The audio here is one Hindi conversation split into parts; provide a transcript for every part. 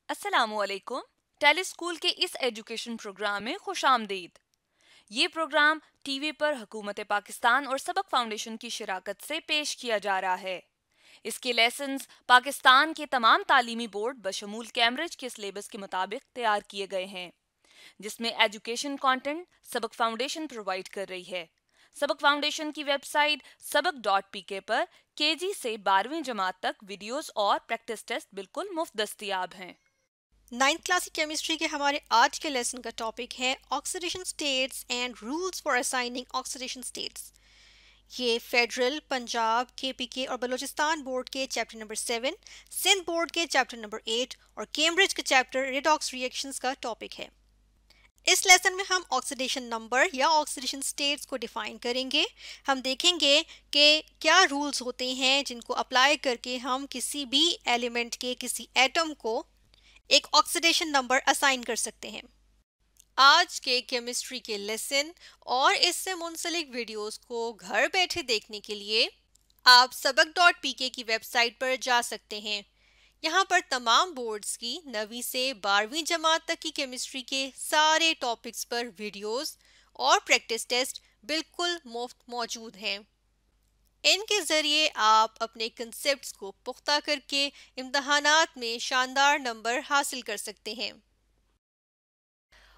अस्सलामुअलैकुम। टेली स्कूल के इस एजुकेशन प्रोग्राम में खुशामदीद। ये प्रोग्राम टीवी पर हुकूमत पाकिस्तान और सबक फाउंडेशन की शिराकत से पेश किया जा रहा है। इसके लेसन्स पाकिस्तान के तमाम तालीमी बोर्ड बशमूल कैम्ब्रिज के सिलेबस के मुताबिक तैयार किए गए हैं, जिसमें एजुकेशन कंटेंट सबक फाउंडेशन प्रोवाइड कर रही है। सबक फाउंडेशन की वेबसाइट sabak.pk पर केजी से 12वीं जमात तक वीडियोस और प्रैक्टिस टेस्ट बिल्कुल मुफ्त दस्तयाब हैं। नाइन्थ क्लास की केमिस्ट्री के हमारे आज के लेसन का टॉपिक है oxidation states and rules for assigning oxidation states. ये फेडरल, पंजाब, केपीके और बलूचिस्तान बोर्ड के चैप्टर नंबर 7, सिंध बोर्ड के चैप्टर नंबर 8 और कैम्ब्रिज के चैप्टर रेडॉक्स रिएक्शंस का टॉपिक है। इस लेसन में हम ऑक्सीडेशन नंबर या ऑक्सीडेशन स्टेट्स को डिफाइन करेंगे। हम देखेंगे कि क्या रूल्स होते हैं जिनको अप्लाई करके हम किसी भी एलिमेंट के किसी एटम को एक ऑक्सीडेशन नंबर असाइन कर सकते हैं। आज के केमिस्ट्री के लेसन और इससे मुंसलिक वीडियोस को घर बैठे देखने के लिए आप sabak.pk की वेबसाइट पर जा सकते हैं। यहाँ पर तमाम बोर्ड्स की 9वीं से 12वीं जमात तक की केमिस्ट्री के सारे टॉपिक्स पर वीडियोस और प्रैक्टिस टेस्ट बिल्कुल मुफ्त मौजूद हैं। इनके ज़रिए आप अपने कंसेप्ट्स को पुख्ता करके इम्तहानात में शानदार नंबर हासिल कर सकते हैं।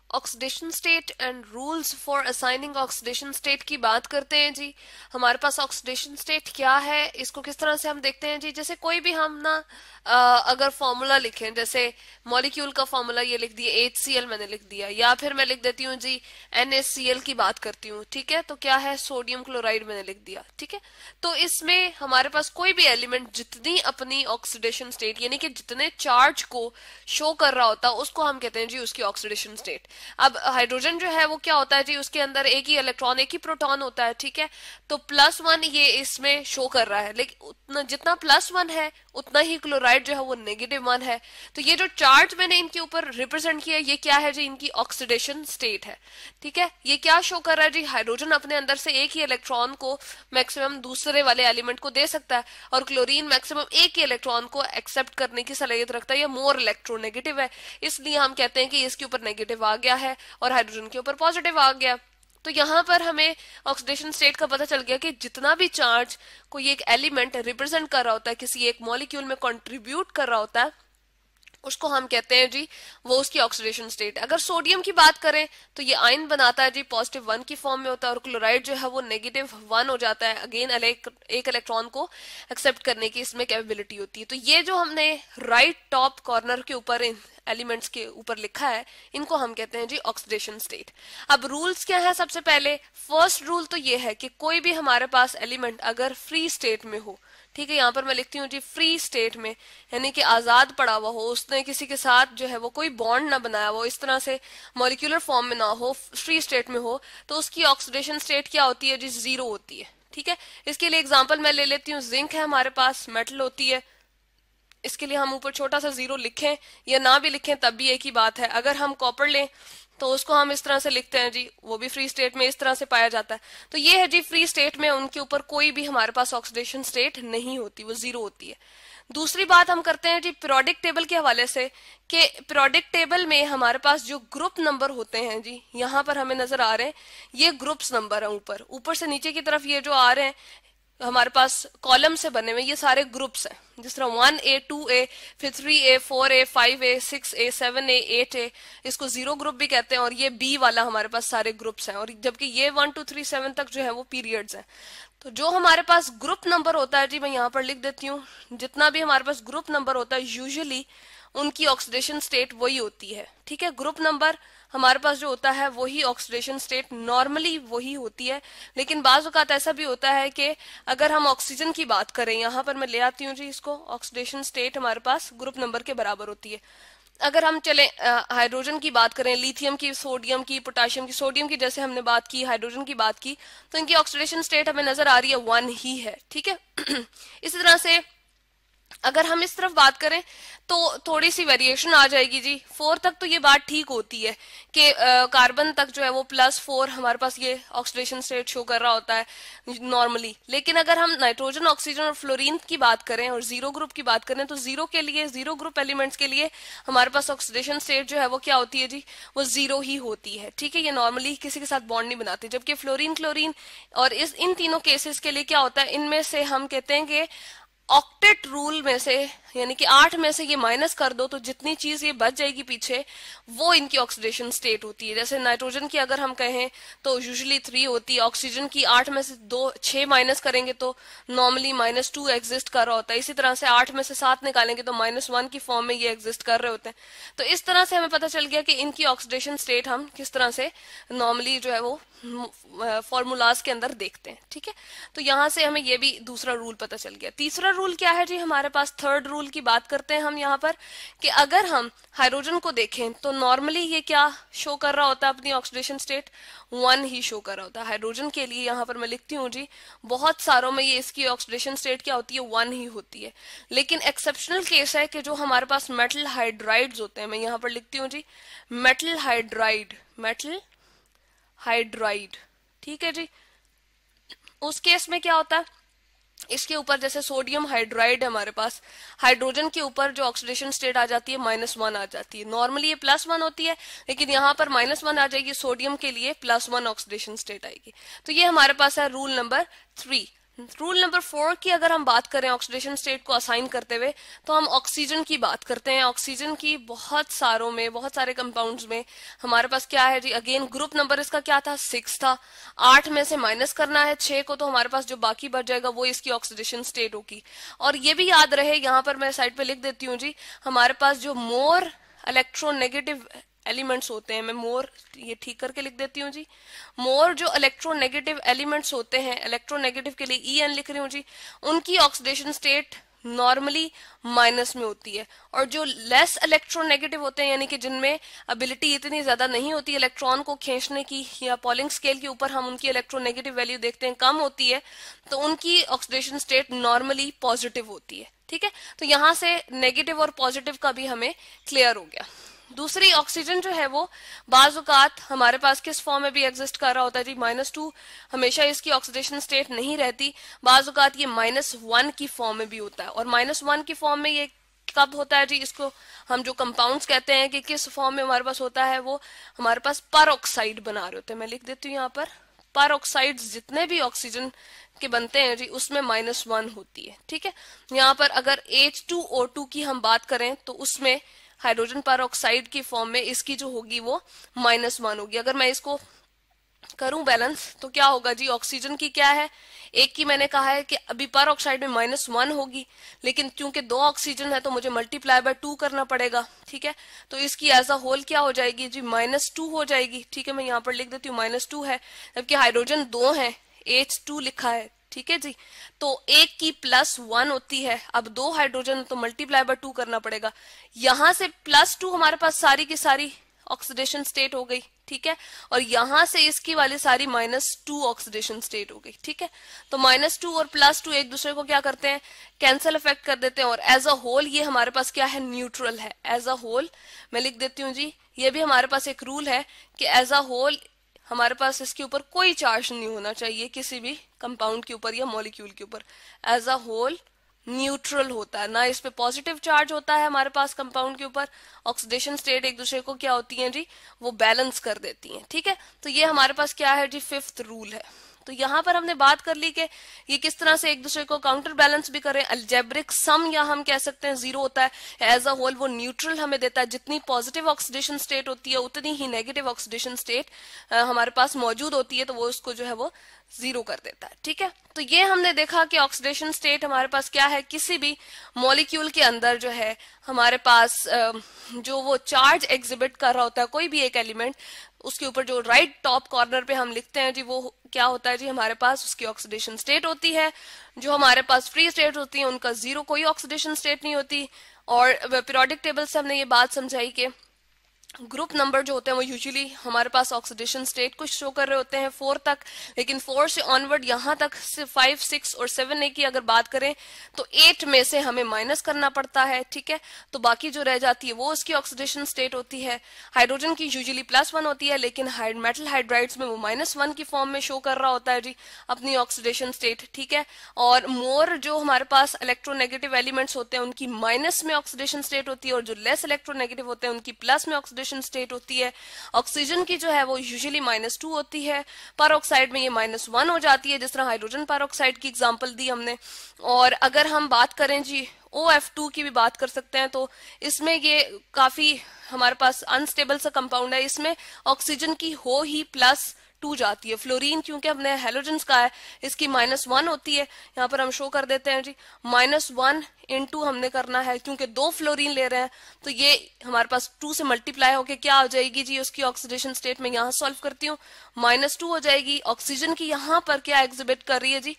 Oxidation state and rules for assigning oxidation state की बात करते हैं जी। हमारे पास ऑक्सीडेशन स्टेट क्या है, इसको किस तरह से हम देखते हैं जी। जैसे कोई भी हम ना अगर फॉर्मूला लिखें, जैसे मॉलिक्यूल का फॉर्मूला ये लिख दिया HCl मैंने लिख दिया, या फिर मैं लिख देती हूँ जी NaCl की बात करती हूँ, ठीक है। तो क्या है, सोडियम क्लोराइड मैंने लिख दिया, ठीक है। तो इसमें हमारे पास कोई भी एलिमेंट जितनी अपनी ऑक्सीडेशन स्टेट यानी कि जितने चार्ज को शो कर रहा होता है उसको हम कहते हैं जी उसकी ऑक्सीडेशन स्टेट। अब हाइड्रोजन जो है वो क्या होता है जी, उसके अंदर एक ही इलेक्ट्रॉन एक ही प्रोटॉन होता है, ठीक है। तो +1 ये इसमें शो कर रहा है, लेकिन उतना जितना +1 है उतना ही क्लोराइड जो है वो -1 है। तो ये जो चार्ज मैंने इनके ऊपर रिप्रेजेंट किया ये क्या है जी, इनकी ऑक्सीडेशन स्टेट है, ठीक है। ये क्या शो कर रहा है जी, हाइड्रोजन अपने अंदर से एक ही इलेक्ट्रॉन को मैक्सिमम दूसरे वाले एलिमेंट को दे सकता है, और क्लोरीन मैक्सिमम एक ही इलेक्ट्रॉन को एक्सेप्ट करने की सलाहियत रखता है, या मोर इलेक्ट्रोनेगेटिव है, इसलिए हम कहते हैं कि इसके ऊपर नेगेटिव आ गया है और हाइड्रोजन के ऊपर पॉजिटिव आ गया। तो यहाँ पर हमें ऑक्सीडेशन स्टेट का पता चल गया कि जितना भी चार्ज कोई एक एलिमेंट रिप्रेजेंट कर रहा होता है, किसी एक मॉलिक्यूल में कंट्रीब्यूट कर रहा होता है, उसको हम कहते हैं जी वो उसकी ऑक्सीडेशन स्टेट। अगर सोडियम की बात करें तो ये आयन बनाता है जी, +1 की फॉर्म में होता है, और क्लोराइड जो है वो -1 हो जाता है, अगेन एक इलेक्ट्रॉन को एक्सेप्ट करने की इसमें कैपेबिलिटी होती है। तो ये जो हमने राइट टॉप कॉर्नर के ऊपर इन एलिमेंट्स के ऊपर लिखा है, इनको हम कहते हैं जी ऑक्सीडेशन स्टेट। अब रूल्स क्या है, सबसे पहले फर्स्ट रूल तो ये है कि कोई भी हमारे पास एलिमेंट अगर फ्री स्टेट में हो, ठीक है, यहाँ पर मैं लिखती हूँ जी फ्री स्टेट में, यानी कि आजाद पड़ा हुआ हो, उसने किसी के साथ जो है वो कोई बॉन्ड ना बनाया हो, इस तरह से मॉलिक्यूलर फॉर्म में ना हो, फ्री स्टेट में हो, तो उसकी ऑक्सीडेशन स्टेट क्या होती है जी, 0 होती है, ठीक है। इसके लिए एग्जांपल मैं ले लेती हूँ, जिंक है हमारे पास, मेटल होती है, इसके लिए हम ऊपर छोटा सा 0 लिखें या ना भी लिखें तब भी एक ही बात है। अगर हम कॉपर लें तो उसको हम इस तरह से लिखते हैं जी, वो भी फ्री स्टेट में इस तरह से पाया जाता है। तो ये है जी फ्री स्टेट में उनके ऊपर कोई भी हमारे पास ऑक्सीडेशन स्टेट नहीं होती, वो 0 होती है। दूसरी बात हम करते हैं जी पीरियोडिक टेबल के हवाले से, कि पीरियोडिक टेबल में हमारे पास जो ग्रुप नंबर होते हैं जी, यहाँ पर हमें नजर आ रहे हैं ये ग्रुप्स नंबर है, ऊपर ऊपर से नीचे की तरफ ये जो आ रहे हैं हमारे पास कॉलम से बने हुए, ये सारे ग्रुप्स हैं, जिस तरह 1A 2A फिर 3A 4A 5A 6A 7A 8A, इसको 0 ग्रुप भी कहते हैं, और ये B वाला हमारे पास सारे ग्रुप्स हैं, और जबकि ये 1 2 3 7 तक जो है वो पीरियड्स हैं। तो जो हमारे पास ग्रुप नंबर होता है जी, मैं यहाँ पर लिख देती हूँ, जितना भी हमारे पास ग्रुप नंबर होता है यूजुअली उनकी ऑक्सीडेशन स्टेट वही होती है, ठीक है। ग्रुप नंबर हमारे पास जो होता है वही ऑक्सीडेशन स्टेट नॉर्मली वही होती है, लेकिन बाज औक़ात ऐसा भी होता है कि अगर हम ऑक्सीजन की बात करें, यहाँ पर मैं ले आती हूँ जी इसको, ऑक्सीडेशन स्टेट हमारे पास ग्रुप नंबर के बराबर होती है। अगर हम चले हाइड्रोजन की बात करें, लिथियम की, सोडियम की, पोटाशियम की, सोडियम की जैसे हमने बात की, हाइड्रोजन की बात की, तो इनकी ऑक्सीडेशन स्टेट हमें नजर आ रही है 1 ही है, ठीक है। इसी तरह से अगर हम इस तरफ बात करें तो थोड़ी सी वेरिएशन आ जाएगी जी। 4 तक तो ये बात ठीक होती है कि कार्बन तक जो है वो +4 हमारे पास ये ऑक्सीडेशन स्टेट शो कर रहा होता है नॉर्मली। लेकिन अगर हम नाइट्रोजन, ऑक्सीजन और फ्लोरीन की बात करें और जीरो ग्रुप की बात करें तो जीरो के लिए, जीरो ग्रुप एलिमेंट्स के लिए हमारे पास ऑक्सीडेशन स्टेट जो है वो क्या होती है जी, वो जीरो ही होती है। ठीक है, ये नॉर्मली किसी के साथ बॉन्ड नहीं बनाते। जबकि फ्लोरीन, क्लोरीन और इन तीनों केसेस के लिए क्या होता है, इनमें से हम कहते हैं कि ऑक्टेट रूल में से, यानी कि 8 में से ये माइनस कर दो तो जितनी चीज ये बच जाएगी पीछे, वो इनकी ऑक्सीडेशन स्टेट होती है। जैसे नाइट्रोजन की अगर हम कहें तो यूजुअली 3 होती है, ऑक्सीजन की 8 में से 6 माइनस करेंगे तो नॉर्मली -2 एग्जिस्ट कर रहा होता है। इसी तरह से 8 में से 7 निकालेंगे तो -1 की फॉर्म में ये एग्जिस्ट कर रहे होते हैं। तो इस तरह से हमें पता चल गया कि इनकी ऑक्सीडेशन स्टेट हम किस तरह से नॉर्मली जो है वो फॉर्मूलाज के अंदर देखते हैं। ठीक है, तो यहां से हमें ये भी दूसरा रूल पता चल गया। तीसरा रूल क्या है जी हमारे पास, थर्ड रूल की बात करते हैं हम यहाँ पर, कि अगर हम हाइड्रोजन को देखें तो नॉर्मली ये क्या शो कर रहा होता है, अपनी ऑक्सीडेशन स्टेट 1 ही शो कर रहा होता है। हाइड्रोजन के लिए यहाँ पर मैं लिखती हूँ जी, बहुत सारों में ये इसकी ऑक्सीडेशन स्टेट क्या होती है, 1 ही होती है। लेकिन एक्सेप्शनल केस है कि जो हमारे पास मेटल हाइड्राइड्स होते हैं, मैं यहाँ पर लिखती हूँ G metal hydride, metal hydride. ठीक है जी, उस केस में क्या होता है, इसके ऊपर जैसे सोडियम हाइड्राइड है हमारे पास, हाइड्रोजन के ऊपर जो ऑक्सीडेशन स्टेट आ जाती है -1 आ जाती है। नॉर्मली ये +1 होती है, लेकिन यहाँ पर -1 आ जाएगी, सोडियम के लिए +1 ऑक्सीडेशन स्टेट आएगी। तो ये हमारे पास है रूल नंबर 3। रूल नंबर 4 की अगर हम बात करें ऑक्सीडेशन स्टेट को असाइन करते हुए, तो हम ऑक्सीजन की बात करते हैं। ऑक्सीजन की बहुत सारों में, बहुत सारे कंपाउंड्स में हमारे पास क्या है जी, अगेन ग्रुप नंबर इसका क्या था, 6 था। 8 में से माइनस करना है 6 को, तो हमारे पास जो बाकी बच जाएगा वो इसकी ऑक्सीडेशन स्टेट होगी। और ये भी याद रहे, यहाँ पर मैं साइड पे लिख देती हूँ जी, हमारे पास जो मोर इलेक्ट्रोनेगेटिव एलिमेंट्स होते हैं, मैं मोर ये ठीक करके लिख देती हूँ जी, मोर जो इलेक्ट्रोनेगेटिव एलिमेंट्स होते हैं, इलेक्ट्रोनेगेटिव के लिए EN लिख रही हूँ जी, उनकी ऑक्सीडेशन स्टेट नॉर्मली माइनस में होती है। और जो लेस इलेक्ट्रोनेगेटिव होते हैं, यानी कि जिनमें एबिलिटी इतनी ज्यादा नहीं होती इलेक्ट्रॉन को खींचने की, या पॉलिंग स्केल के ऊपर हम उनकी इलेक्ट्रोनेगेटिव वैल्यू देखते हैं कम होती है, तो उनकी ऑक्सीडेशन स्टेट नॉर्मली पॉजिटिव होती है। ठीक है, तो यहां से नेगेटिव और पॉजिटिव का भी हमें क्लियर हो गया। दूसरी, ऑक्सीजन जो है वो बाजुकात हमारे पास किस फॉर्म में भी एग्जिस्ट कर रहा होता है जी, -2 हमेशा इसकी ऑक्सीडेशन स्टेट नहीं रहती, बाजुकात ये -1 की फॉर्म में भी होता है। और -1 की फॉर्म में ये कब होता है जी, इसको हम जो कंपाउंड्स कहते हैं कि किस फॉर्म में हमारे पास होता है, वो हमारे पास परऑक्साइड बना रहे होते हैं। मैं लिख देती हूँ यहाँ पर, परऑक्साइड्स जितने भी ऑक्सीजन के बनते हैं जी उसमें -1 होती है। ठीक है, यहाँ पर अगर H2O2 की हम बात करें तो उसमें हाइड्रोजन परऑक्साइड की फॉर्म में इसकी जो होगी वो -1 होगी। अगर मैं इसको करूं बैलेंस तो क्या होगा जी, ऑक्सीजन की क्या है, एक की मैंने कहा है कि अभी पर ऑक्साइड में -1 होगी, लेकिन क्योंकि 2 ऑक्सीजन है तो मुझे मल्टीप्लाई बाय 2 करना पड़ेगा। ठीक है, तो इसकी एज अ होल क्या हो जाएगी जी, -2 हो जाएगी। ठीक है, मैं यहाँ पर लिख देती हूँ -2 है, जबकि हाइड्रोजन 2 है, H2 लिखा है। ठीक है जी, तो एक की +1 होती है, अब 2 हाइड्रोजन तो मल्टीप्लाई बाय 2 करना पड़ेगा। यहां से +2 हमारे पास सारी की सारी ऑक्सीडेशन स्टेट हो गई। ठीक है, और यहां से इसकी वाली सारी -2 ऑक्सीडेशन स्टेट हो गई। ठीक है, तो -2 और +2 एक दूसरे को क्या करते हैं, कैंसल इफेक्ट कर देते हैं, और एज अ होल ये हमारे पास क्या है, न्यूट्रल है। एज अ होल मैं लिख देती हूँ जी, ये भी हमारे पास एक रूल है कि एज अ होल हमारे पास इसके ऊपर कोई चार्ज नहीं होना चाहिए, किसी भी कंपाउंड के ऊपर या मॉलिक्यूल के ऊपर। एज अ होल न्यूट्रल होता है, ना इस पे पॉजिटिव चार्ज होता है हमारे पास कंपाउंड के ऊपर। ऑक्सीडेशन स्टेट एक दूसरे को क्या होती है जी, वो बैलेंस कर देती हैं। ठीक है, तो ये हमारे पास क्या है जी, 5th रूल है। तो यहाँ पर हमने बात कर ली कि ये किस तरह से एक दूसरे को काउंटर बैलेंस भी करें। अलजेब्रिक सम या हम कह सकते हैं 0 होता है, एज अ होल वो न्यूट्रल हमें देता है। जितनी पॉजिटिव ऑक्सीडेशन स्टेट होती है उतनी ही नेगेटिव ऑक्सीडेशन स्टेट हमारे पास मौजूद होती है, तो वो उसको जो है वो 0 कर देता है। ठीक है, तो ये हमने देखा कि ऑक्सीडेशन स्टेट हमारे पास क्या है, किसी भी मॉलिक्यूल के अंदर जो है हमारे पास जो वो चार्ज एग्जिबिट कर रहा होता है, कोई भी एक एलिमेंट, उसके ऊपर जो राइट टॉप कॉर्नर पे हम लिखते हैं जी, वो क्या होता है जी, हमारे पास उसकी ऑक्सीडेशन स्टेट होती है। जो हमारे पास फ्री स्टेट होती है उनका 0 कोई ऑक्सीडेशन स्टेट नहीं होती। और पीरियोडिक टेबल से हमने ये बात समझाई कि ग्रुप नंबर जो होते हैं वो यूजुअली हमारे पास ऑक्सीडेशन स्टेट को शो कर रहे होते हैं 4 तक, लेकिन 4 से ऑनवर्ड यहाँ तक 5, 6 और 7 की अगर बात करें तो 8 में से हमें माइनस करना पड़ता है, ठीक है। तो बाकी जो रह जाती है वो उसकी ऑक्सीडेशन स्टेट होती है। हाइड्रोजन की यूजुअली +1 होती है, लेकिन मेटल हाइड्राइड्स में वो -1 की फॉर्म में शो कर रहा होता है जी अपनी ऑक्सीडेशन स्टेट, ठीक है। और मोर जो हमारे पास इलेक्ट्रोनेगेटिव एलिमेंट्स होते हैं उनकी माइनस में ऑक्सीडेशन स्टेट होती है, और जो लेस इलेक्ट्रोनेगेटिव होते हैं उनकी प्लस में ऑक्सीडेशन स्टेट होती है। ऑक्सीजन की जो है वो यूजुअली -2 होती है, पर ऑक्साइड में ये -1 हो जाती है, जिस तरह हाइड्रोजन पर ऑक्साइड की एग्जांपल दी हमने। और अगर हम बात करें जी OF2 की भी बात कर सकते हैं, तो इसमें ये काफी हमारे पास अनस्टेबल सा कंपाउंड है, इसमें ऑक्सीजन की हो ही +2 जाती है। फ्लोरीन क्योंकि हमने हेलोजेंस का है, इसकी -1 होती है, यहाँ पर हम शो कर देते हैं जी -1 इंटू हमने करना है, क्योंकि 2 फ्लोरीन ले रहे हैं तो ये हमारे पास 2 से मल्टीप्लाई होके क्या हो जाएगी जी उसकी ऑक्सीडेशन स्टेट। में यहाँ सॉल्व करती हूँ, -2 हो जाएगी। ऑक्सीजन की यहाँ पर क्या एग्जिबिट कर रही है जी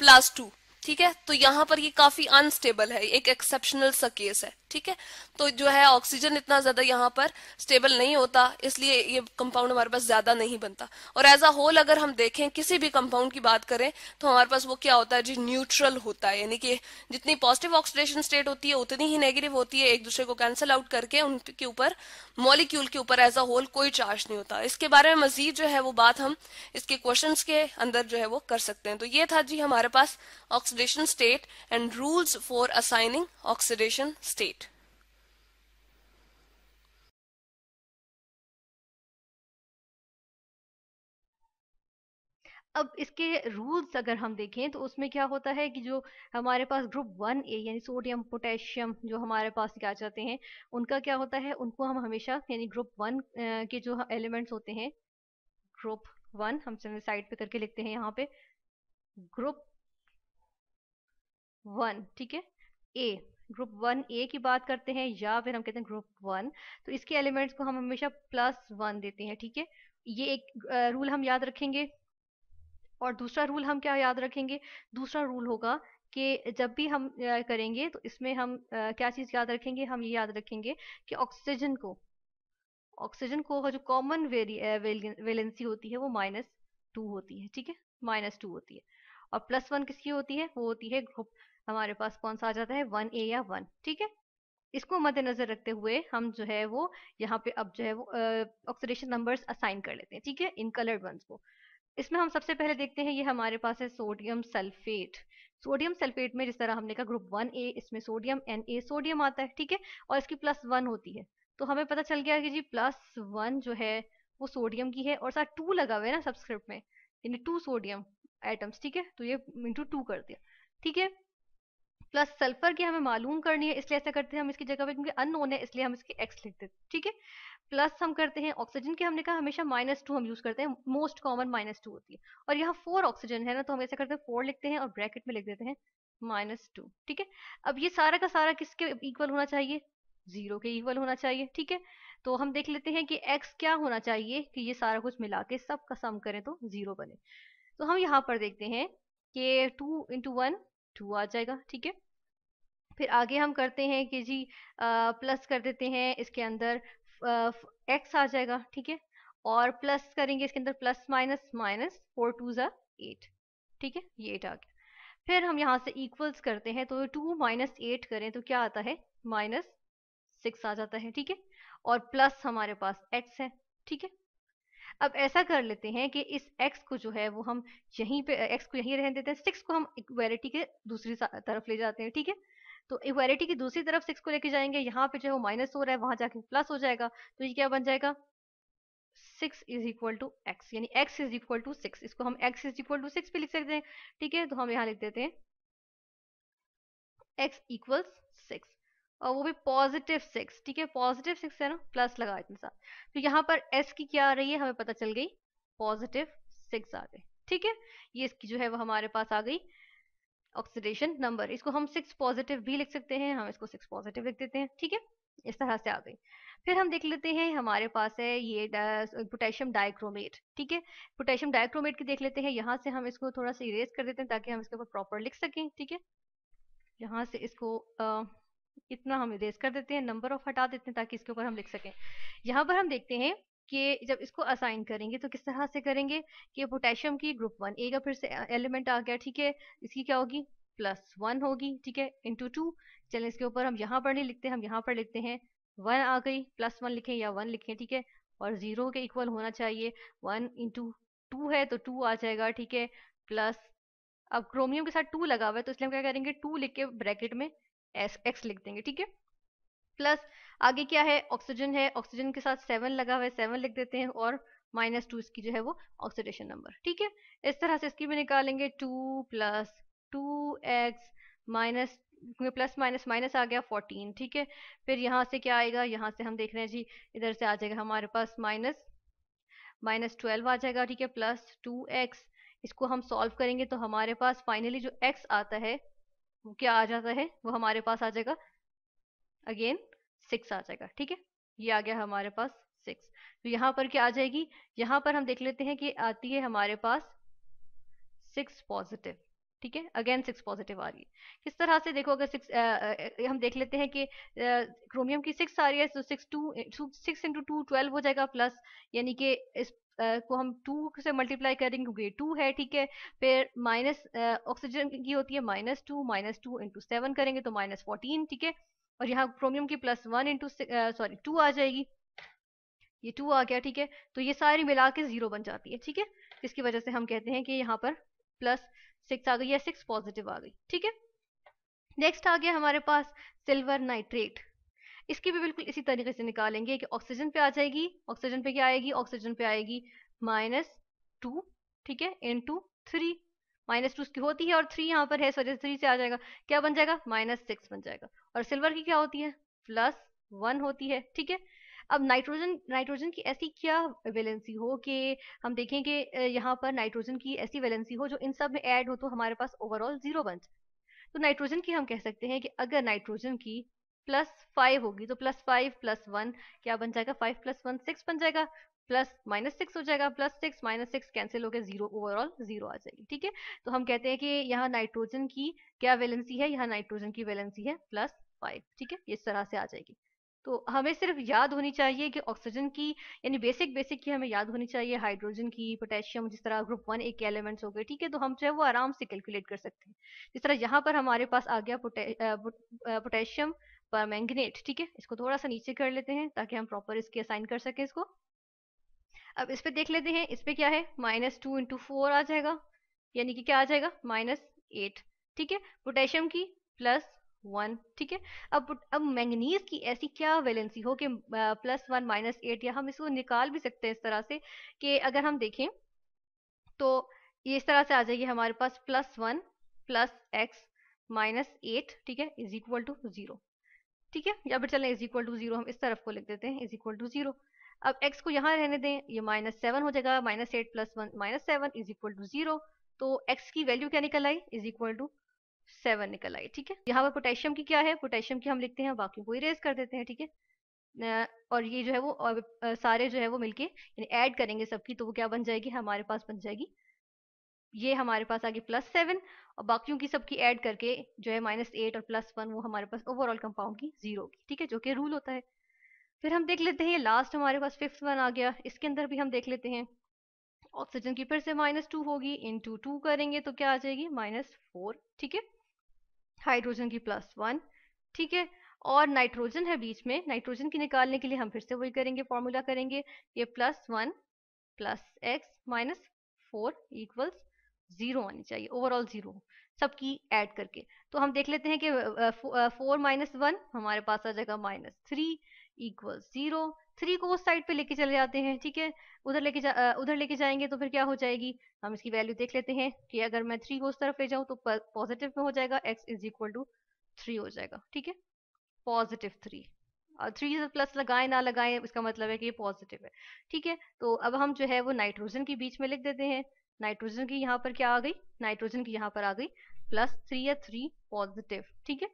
+2, ठीक है। तो यहाँ पर ये काफी अनस्टेबल है, एक एक्सेप्शनल सा केस है, ठीक है। तो जो है ऑक्सीजन इतना ज्यादा यहाँ पर स्टेबल नहीं होता, इसलिए ये कंपाउंड हमारे पास ज्यादा नहीं बनता। और एज अ होल अगर हम देखें किसी भी कंपाउंड की बात करें तो हमारे पास वो क्या होता है जी न्यूट्रल होता है, यानी कि जितनी पॉजिटिव ऑक्सीडेशन स्टेट होती है उतनी ही नेगेटिव होती है, एक दूसरे को कैंसिल आउट करके उनके ऊपर मॉलिक्यूल के ऊपर एज अ होल कोई चार्ज नहीं होता। इसके बारे में मजीद जो है वो बात हम इसके क्वेश्चंस के अंदर जो है वो कर सकते हैं। तो ये था जी हमारे पास oxidation state and rules for assigning oxidation state. अब इसके रूल्स अगर हम देखें तो उसमें क्या होता है कि जो हमारे पास ग्रुप 1A यानी सोडियम पोटेशियम जो हमारे पास क्या जाते हैं, उनका क्या होता है, उनको हम हमेशा यानी ग्रुप 1 के जो एलिमेंट्स होते हैं, ग्रुप 1 हम साइड पे करके लिखते हैं यहाँ पे ग्रुप 1, ठीक है। ए, ग्रुप 1A की बात करते हैं या फिर हम कहते हैं ग्रुप 1, तो इसके एलिमेंट्स को हम हमेशा +1 देते हैं, ठीक है। ये एक रूल हम याद रखेंगे। और दूसरा रूल हम क्या याद रखेंगे, दूसरा रूल होगा कि जब भी हम करेंगे तो इसमें हम क्या चीज़ याद रखेंगे, हम ये याद रखेंगे कि ऑक्सीजन को जो कॉमन वेलेंसी होती है वो -2 होती है, ठीक है, -2 होती है। और +1 किसकी होती है, वो होती है ग्रुप, हमारे पास कौन सा आ जाता है 1A या 1, ठीक है। इसको मद्देनजर रखते हुए हम जो है वो यहाँ पे अब जो है वो ऑक्सीडेशन नंबर्स असाइन कर लेते हैं, ठीक है, इन कलर्ड वंस को। इसमें हम सबसे पहले देखते हैं, ये हमारे पास है सोडियम सल्फेट। सोडियम सल्फेट में जिस तरह हमने कहा ग्रुप 1A, इसमें सोडियम Na सोडियम आता है, ठीक है, और इसकी +1 होती है। तो हमें पता चल गया कि जी +1 जो है वो सोडियम की है, और साथ 2 लगा हुआ है ना सबस्क्रिप्ट में, यानी 2 सोडियम एटम्स, ठीक है, तो ये इंटू 2 कर दिया, ठीक है। प्लस सल्फर की हमें मालूम करनी है, इसलिए ऐसा करते हैं हम इसकी जगह पे, क्योंकि अननोन है इसलिए हम इसकी x लिख देते हैं, ठीक है। प्लस हम करते हैं ऑक्सीजन की, हमने कहा हमेशा -2 हम यूज करते हैं, मोस्ट कॉमन -2 होती है। और यहाँ 4 ऑक्सीजन है ना, तो हम ऐसा करते हैं 4 लिखते हैं और ब्रैकेट में लिख देते हैं -2, ठीक है। अब ये सारा का सारा किसके इक्वल होना चाहिए, 0 के इक्वल होना चाहिए, ठीक है। तो हम देख लेते हैं कि x क्या होना चाहिए कि ये सारा कुछ मिला के सब का सम करें तो 0 बने। तो हम यहाँ पर देखते हैं कि 2 × 1 2 आ जाएगा, ठीक है। फिर आगे हम करते हैं कि जी प्लस कर देते हैं इसके अंदर, एक्स आ जाएगा, ठीक है। और प्लस करेंगे इसके अंदर, प्लस माइनस माइनस, 4 2 8, ठीक है, ये 8 आ गया। फिर हम यहाँ से इक्वल्स करते हैं, तो 2 - 8 करें तो क्या आता है, -6 आ जाता है, ठीक है। और प्लस हमारे पास x है, ठीक है। अब ऐसा कर लेते हैं कि इस x को जो है वो हम यहीं पे, x को यहीं रहने देते हैं, 6 को हम इक्वालिटी के दूसरी तरफ ले जाते हैं, ठीक है। तो इक्वालिटी की दूसरी तरफ 6 को लेके जाएंगे, यहाँ पे जो है वो माइनस हो रहा है, वहां जाके प्लस हो जाएगा, तो ये क्या बन जाएगा, 6 इज इक्वल टू एक्स, यानी x इज इक्वल टू 6। इसको हम x इज इक्वल टू 6 पे लिख सकते हैं, ठीक है। तो हम यहाँ लिख देते हैं x इक्वल्स 6, और वो भी +6, ठीक है, +6 है ना, प्लस लगा इतने साथ। तो यहाँ पर s की क्या आ रही है, हमें पता चल गई, +6 आ गई, ठीक है। ये इसकी जो है वो हमारे पास आ गई ऑक्सीडेशन नंबर। इसको हम 6 पॉजिटिव भी लिख सकते हैं, हम इसको 6 पॉजिटिव लिख देते हैं, ठीक है, इस तरह से आ गई। फिर हम देख लेते हैं, हमारे पास है ये पोटेशियम डाइक्रोमेट, ठीक है। पोटेशियम डाइक्रोमेट की देख लेते हैं, यहाँ से हम इसको थोड़ा सा इरेज कर देते हैं ताकि हम इसके ऊपर प्रॉपर लिख सकें, ठीक है। यहाँ से इसको इतना हम इरेज कर देते हैं, नंबर ऑफ हटा देते हैं ताकि इसके ऊपर हम लिख सकें। यहाँ पर हम देखते हैं कि जब इसको असाइन करेंगे तो किस तरह से करेंगे कि पोटेशियम की ग्रुप 1 A का फिर से एलिमेंट आ गया, ठीक है, इसकी क्या होगी +1 होगी, ठीक है, इंटू 2। चलें इसके ऊपर हम यहाँ पर नहीं लिखते, हम यहाँ पर लिखते हैं 1 आ गई, +1 लिखें या 1 लिखें, ठीक है, और 0 के इक्वल होना चाहिए। 1 इंटू 2 है तो 2 आ जाएगा, ठीक है, प्लस अब क्रोमियम के साथ 2 लगा हुआ है तो इसलिए हम क्या करेंगे 2 लिख के ब्रैकेट में x लिख देंगे, ठीक है, प्लस आगे क्या है ऑक्सीजन है, ऑक्सीजन के साथ 7 लगा हुआ है 7 लिख देते हैं और -2 इसकी जो है वो ऑक्सीडेशन नंबर, ठीक है। इस तरह से इसकी भी निकालेंगे 2 + 2x minus plus minus minus आ गया 14, ठीक है। फिर यहाँ से क्या आएगा, यहाँ से हम देख रहे हैं जी इधर से आ जाएगा हमारे पास -12 आ जाएगा, ठीक है, +2x। इसको हम सॉल्व करेंगे तो हमारे पास फाइनली जो x आता है वो क्या आ जाता है, वो हमारे पास आ जाएगा अगेन 6 आ जाएगा, ठीक है, ये आ गया हमारे पास 6। तो यहाँ पर क्या आ जाएगी, यहाँ पर हम देख लेते हैं कि आती है हमारे पास 6 पॉजिटिव, ठीक है, अगेन 6 पॉजिटिव आ रही है। किस तरह से देखो, अगर 6 हम देख लेते हैं कि क्रोमियम की 6 आ रही है तो 6 इंटू 2 12 हो जाएगा, प्लस यानी कि इस को हम 2 से मल्टीप्लाई करेंगे क्योंकि 2 है, ठीक है। फिर माइनस ऑक्सीजन की होती है -2 इंटू 7 करेंगे तो -14, ठीक है, और यहाँ क्रोमियम की +1 इंटू 2 आ जाएगी, ये 2 आ गया, ठीक है, तो ये सारी मिला के 0 बन जाती है, ठीक है। इसकी वजह से हम कहते हैं कि यहाँ पर +6 आ गई या 6 पॉजिटिव आ गई, ठीक है। नेक्स्ट आ गया हमारे पास सिल्वर नाइट्रेट। इसकी भी बिल्कुल इसी तरीके से निकालेंगे कि ऑक्सीजन पे आ जाएगी, ऑक्सीजन पे क्या आएगी, ऑक्सीजन पे आएगी -2, ठीक है, इंटू 3, -2 उसकी होती है और 3 यहाँ पर है इस वजह से 3 से आ जाएगा, क्या बन जाएगा -6 बन जाएगा। और सिल्वर की क्या होती है +1 होती है, ठीक है। अब नाइट्रोजन की ऐसी क्या वैलेंसी हो कि हम देखें कि यहाँ पर नाइट्रोजन की ऐसी वैलेंसी हो जो इन सब में ऐड हो तो हमारे पास ओवरऑल 0 बन जाए। तो नाइट्रोजन की हम कह सकते हैं कि अगर नाइट्रोजन की +5 होगी तो +5 + 1 क्या बन जाएगा, 5 + 1 6 बन जाएगा, प्लस -6 हो जाएगा, +6 -6 कैंसिल हो गया, 0 ओवरऑल 0 आ जाएगी, ठीक है। तो हम कहते हैं कि यहाँ नाइट्रोजन की क्या वैलेंसी है, यहाँ नाइट्रोजन की वैलेंसी है +5, ठीक है, इस तरह से आ जाएगी। तो हमें सिर्फ याद होनी चाहिए कि ऑक्सीजन की यानी बेसिक की हमें याद होनी चाहिए, हाइड्रोजन की, पोटेशियम, जिस तरह ग्रुप 1 एक एलिमेंट्स हो गए, ठीक है, तो हम जो है वो आराम से कैलकुलेट कर सकते हैं। जिस तरह यहाँ पर हमारे पास आ गया पोटेशियम पर मैंगनेट, ठीक है, इसको थोड़ा सा नीचे कर लेते हैं ताकि हम प्रॉपर इसके असाइन कर सकें इसको। अब इस पे देख लेते हैं, इस पे क्या है -2 इंटू 4 आ जाएगा, यानी कि क्या आ जाएगा -8, ठीक है। पोटेशियम की +1, ठीक है। अब मैंगनीज की ऐसी क्या वैलेंसी हो कि +1 -8, या हम इसको निकाल भी सकते हैं इस तरह से कि अगर हम देखें तो ये इस तरह से आ जाएगी हमारे पास +1 + x -8, ठीक है, इज इक्वल टू 0, ठीक है, या फिर चलें इज इक्वल टू 0 हम इस तरफ को लिख देते हैं, इज इक्वल टू 0। अब x को यहाँ रहने दें, ये -7 हो जाएगा, -8 + 1 -7 इज इक्वल टू 0। तो x की वैल्यू क्या निकल आई, इज इक्वल टू 7 निकल आई, ठीक है। यहाँ पर पोटेशियम की क्या है, पोटेशियम की हम लिखते हैं, बाकी को इरेज कर देते हैं, ठीक है। और ये जो है वो सारे जो है वो मिलके यानी ऐड करेंगे सबकी, तो वो क्या बन जाएगी, हमारे पास बन जाएगी, ये हमारे पास आ गई +7, और बाकियों की सबकी ऐड करके जो है -8 और +1 वो हमारे पास ओवरऑल कंपाउंड की 0 की, ठीक है, जो कि रूल होता है। फिर हम देख लेते हैं ये लास्ट हमारे पास 5th वन आ गया, इसके अंदर भी हम देख लेते हैं ऑक्सीजन की फिर से -2 होगी, इंटू 2 करेंगे तो क्या आ जाएगी -4, ठीक है। हाइड्रोजन की +1, ठीक है, और नाइट्रोजन है बीच में, नाइट्रोजन की निकालने के लिए हम फिर से वही करेंगे, फॉर्मूला करेंगे, ये +1 + x -4 इक्वल्स 0 आनी चाहिए, ओवरऑल 0 सबकी ऐड करके। तो हम देख लेते हैं कि 4 -1 हमारे पास आ जाएगा -3 इक्वल्स 0। 3 को उस साइड पे लेके चले जाते हैं, ठीक है, उधर लेके जाएंगे तो फिर क्या हो जाएगी, हम इसकी वैल्यू देख लेते हैं कि अगर मैं 3 को उस तरफ ले जाऊं तो पॉजिटिव में हो जाएगा, x इज इक्वल टू 3 हो जाएगा, ठीक है, +3। और 3 से प्लस लगाएं ना लगाएं इसका मतलब है कि ये पॉजिटिव है, ठीक है। तो अब हम जो है वो नाइट्रोजन की बीच में लिख देते हैं, नाइट्रोजन की यहाँ पर क्या आ गई, नाइट्रोजन की यहाँ पर आ गई +3 या 3 पॉजिटिव, ठीक है।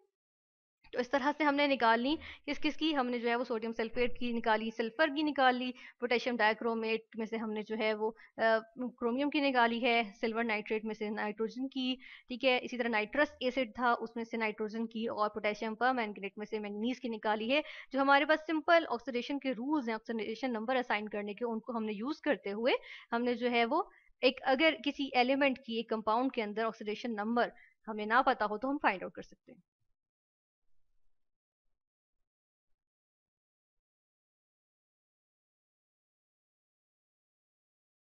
तो इस तरह से हमने निकालनी किस किस की, हमने जो है वो सोडियम सल्फेट की निकाली, सल्फर की निकाली, पोटेशियम डाइक्रोमेट में से हमने जो है वो क्रोमियम की निकाली है, सिल्वर नाइट्रेट में से नाइट्रोजन की, ठीक है। इसी तरह नाइट्रस एसिड था, उसमें से नाइट्रोजन की, और पोटेशियम परमैंगनेट में से मैंगनीज की निकाली है। जो हमारे पास सिंपल ऑक्सीडेशन के रूल्स हैं, ऑक्सीडेशन नंबर असाइन करने के, उनको हमने यूज करते हुए हमने जो है वो एक, अगर किसी एलिमेंट की, एक कंपाउंड के अंदर ऑक्सीडेशन नंबर हमें ना पता हो तो हम फाइंड आउट कर सकते हैं।